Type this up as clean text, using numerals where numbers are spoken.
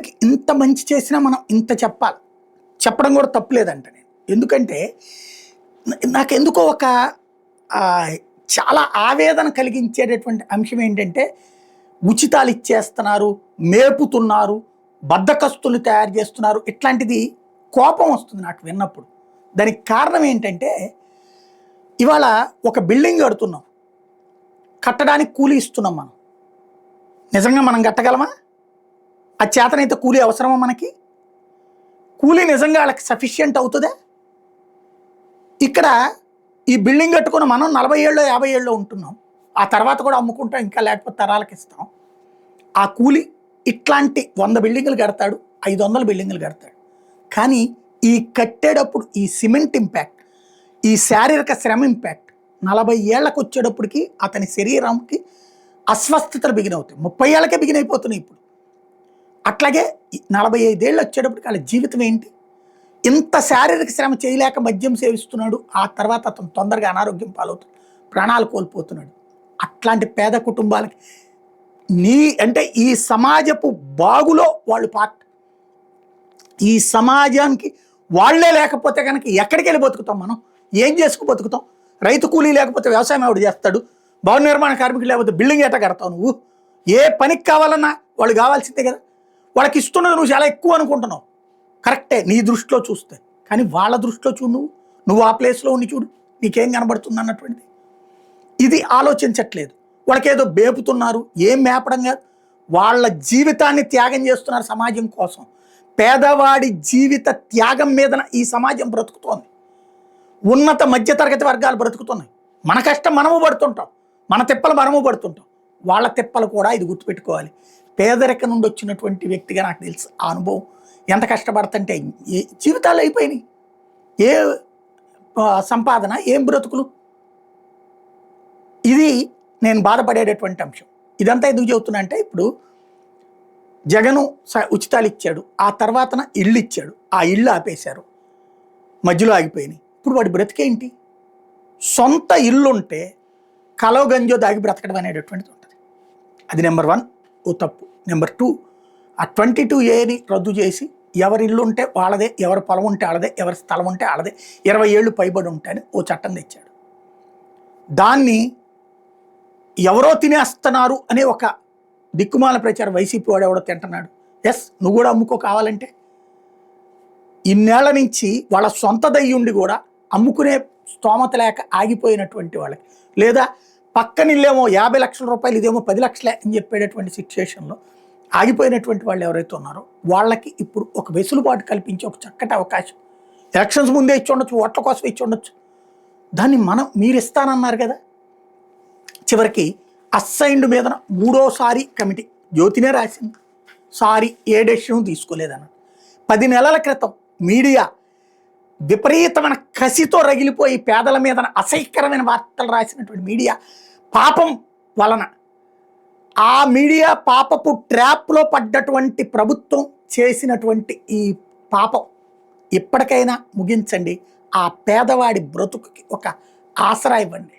వాళ్ళకి ఇంత మంచి చేసినా మనం ఇంత చెప్పాలి, చెప్పడం కూడా తప్పులేదంట నేను. ఎందుకంటే నాకెందుకో ఒక చాలా ఆవేదన కలిగించేటటువంటి అంశం ఏంటంటే, ఉచితాలు ఇచ్చేస్తున్నారు, మేపుతున్నారు, బద్దకస్తులు తయారు చేస్తున్నారు, ఇట్లాంటిది కోపం వస్తుంది నాకు విన్నప్పుడు. దానికి కారణం ఏంటంటే, ఇవాళ ఒక బిల్డింగ్ కడుతున్నాం, కట్టడానికి కూలి ఇస్తున్నాం మనం. నిజంగా మనం కట్టగలమా? ఆ చేతనైతే కూలీ అవసరమా మనకి? కూలీ నిజంగా వాళ్ళకి సఫిషియంట్ అవుతుందా? ఇక్కడ ఈ బిల్డింగ్ కట్టుకుని మనం 40 ఏళ్ళు 50 ఏళ్ళు ఉంటున్నాం, ఆ తర్వాత కూడా అమ్ముకుంటాం, ఇంకా లేకపోతే తరాలకు ఇస్తాం. ఆ కూలి ఇట్లాంటి 100 బిల్డింగులు కడతాడు, 500 బిల్డింగులు కడతాడు. కానీ ఈ కట్టేటప్పుడు ఈ సిమెంట్ ఇంపాక్ట్, ఈ శారీరక శ్రమ ఇంపాక్ట్ 40 ఏళ్ళకు వచ్చేటప్పటికి అతని శరీరంకి అస్వస్థతలు బిగినవుతాయి. 30 ఏళ్ళకే బిగినైపోతున్నాయి ఇప్పుడు. అట్లాగే 45 ఏళ్ళు వచ్చేటప్పటికి వాళ్ళ జీవితం ఏంటి? ఇంత శారీరక శ్రమ చేయలేక మద్యం సేవిస్తున్నాడు, ఆ తర్వాత అతను తొందరగా అనారోగ్యం పాలవుతాడు, ప్రాణాలు కోల్పోతున్నాడు. అట్లాంటి పేద కుటుంబాలకి అంటే ఈ సమాజపు బాగులో వాళ్ళు పార్ట్. ఈ సమాజానికి వాళ్లే లేకపోతే కనుక ఎక్కడికి వెళ్ళి బతుకుతాం మనం? ఏం చేసుకు బతుకుతాం? రైతు కూలీ లేకపోతే వ్యవసాయం ఎవడు చేస్తాడు? భవన నిర్మాణ కార్మికులు లేకపోతే బిల్డింగ్ ఎట్ట కడతావు నువ్వు? ఏ పనికి కావాలన్నా వాళ్ళు కావాల్సిందే కదా. వాళ్ళకి ఇస్తున్నది నువ్వు చాలా ఎక్కువ అనుకుంటున్నావు, కరెక్టే నీ దృష్టిలో చూస్తే. కానీ వాళ్ళ దృష్టిలో చూడు, నువ్వు ఆ ప్లేస్లో ఉండి చూడు, నీకేం కనబడుతుంది అన్నటువంటిది. ఇది ఆలోచించట్లేదు. వాళ్ళకేదో మేపుతున్నారు, ఏం మేపడం కాదు, వాళ్ళ జీవితాన్ని త్యాగం చేస్తున్నారు సమాజం కోసం. పేదవాడి జీవిత త్యాగం మీదన ఈ సమాజం బ్రతుకుతోంది. ఉన్నత మధ్యతరగతి వర్గాలు బ్రతుకుతున్నాయి. మన కష్టం మనము పడుతుంటాం, మన తిప్పలు మనము పడుతుంటాం. వాళ్ళ తిప్పలు కూడా ఇది గుర్తుపెట్టుకోవాలి. పేదరికం నుండి వచ్చినటువంటి వ్యక్తిగా నాకు తెలుసు ఆ అనుభవం. ఎంత కష్టపడుతుంటే ఏ జీవితాలు అయిపోయినాయి, ఏ సంపాదన, ఏం బ్రతుకులు. ఇది నేను బాధపడేటటువంటి అంశం. ఇదంతా ఎందుకు చెబుతున్నా అంటే, ఇప్పుడు జగను ఉచితాలు ఇచ్చాడు, ఆ తర్వాతన ఇళ్ళు ఇచ్చాడు, ఆ ఇళ్ళు ఆపేశారు, మధ్యలో ఆగిపోయినాయి. ఇప్పుడు వాడి బ్రతికేంటి? సొంత ఇల్లు ఉంటే కలో గంజో దాగి బ్రతకడం అనేటటువంటిది ఉంటుంది. అది నెంబర్ 1 ఓ తప్పు. నెంబర్ 2, ఆ 22A రద్దు చేసి ఎవరి ఇల్లు ఉంటే వాళ్ళదే, ఎవరి పొలం ఉంటే వాళ్ళదే, ఎవరి స్థలం ఉంటే వాళ్ళదే, 20 ఏళ్ళు పైబడి ఉంటాయని ఓ చట్టం తెచ్చాడు. దాన్ని ఎవరో తినేస్తున్నారు అనే ఒక దిక్కుమాల ప్రచారం వైసీపీ వాడు ఎవడో తింటున్నాడు. ఎస్, నువ్వు కూడా అమ్ముకో కావాలంటే. ఇన్నేళ్ల నుంచి వాళ్ళ సొంత దయ్యుండి కూడా అమ్ముకునే స్తోమత లేక ఆగిపోయినటువంటి వాళ్ళకి, లేదా పక్కన ఇల్లేమో 50 లక్షల రూపాయలు, ఇదేమో 10 లక్షలే అని చెప్పేటటువంటి సిచ్యువేషన్లో ఆగిపోయినటువంటి వాళ్ళు ఎవరైతే ఉన్నారో వాళ్ళకి ఇప్పుడు ఒక వెసులుబాటు కల్పించే ఒక చక్కటి అవకాశం. ఎలక్షన్స్ ముందే ఇచ్చి ఉండొచ్చు, ఓట్ల కోసం ఇచ్చి ఉండొచ్చు. దాన్ని మీరు ఇస్తానన్నారు కదా. చివరికి అస్సైన్డ్ మీద 3వ కమిటీ జ్యోతినే రాసింది, సారీ ఏ డెసిషన్ తీసుకోలేదన్న. 10 నెలల క్రితం మీడియా విపరీతమైన కసితో రగిలిపోయి పేదల మీద అసహ్యకరమైన వార్తలు రాసినటువంటి మీడియా పాపం వలన, ఆ మీడియా పాపపు ట్రాప్లో పడ్డటువంటి ప్రభుత్వం చేసినటువంటి ఈ పాపం ఇప్పటికైనా ముగించండి. ఆ పేదవాడి బ్రతుకుకి ఒక ఆసరా ఇవ్వండి.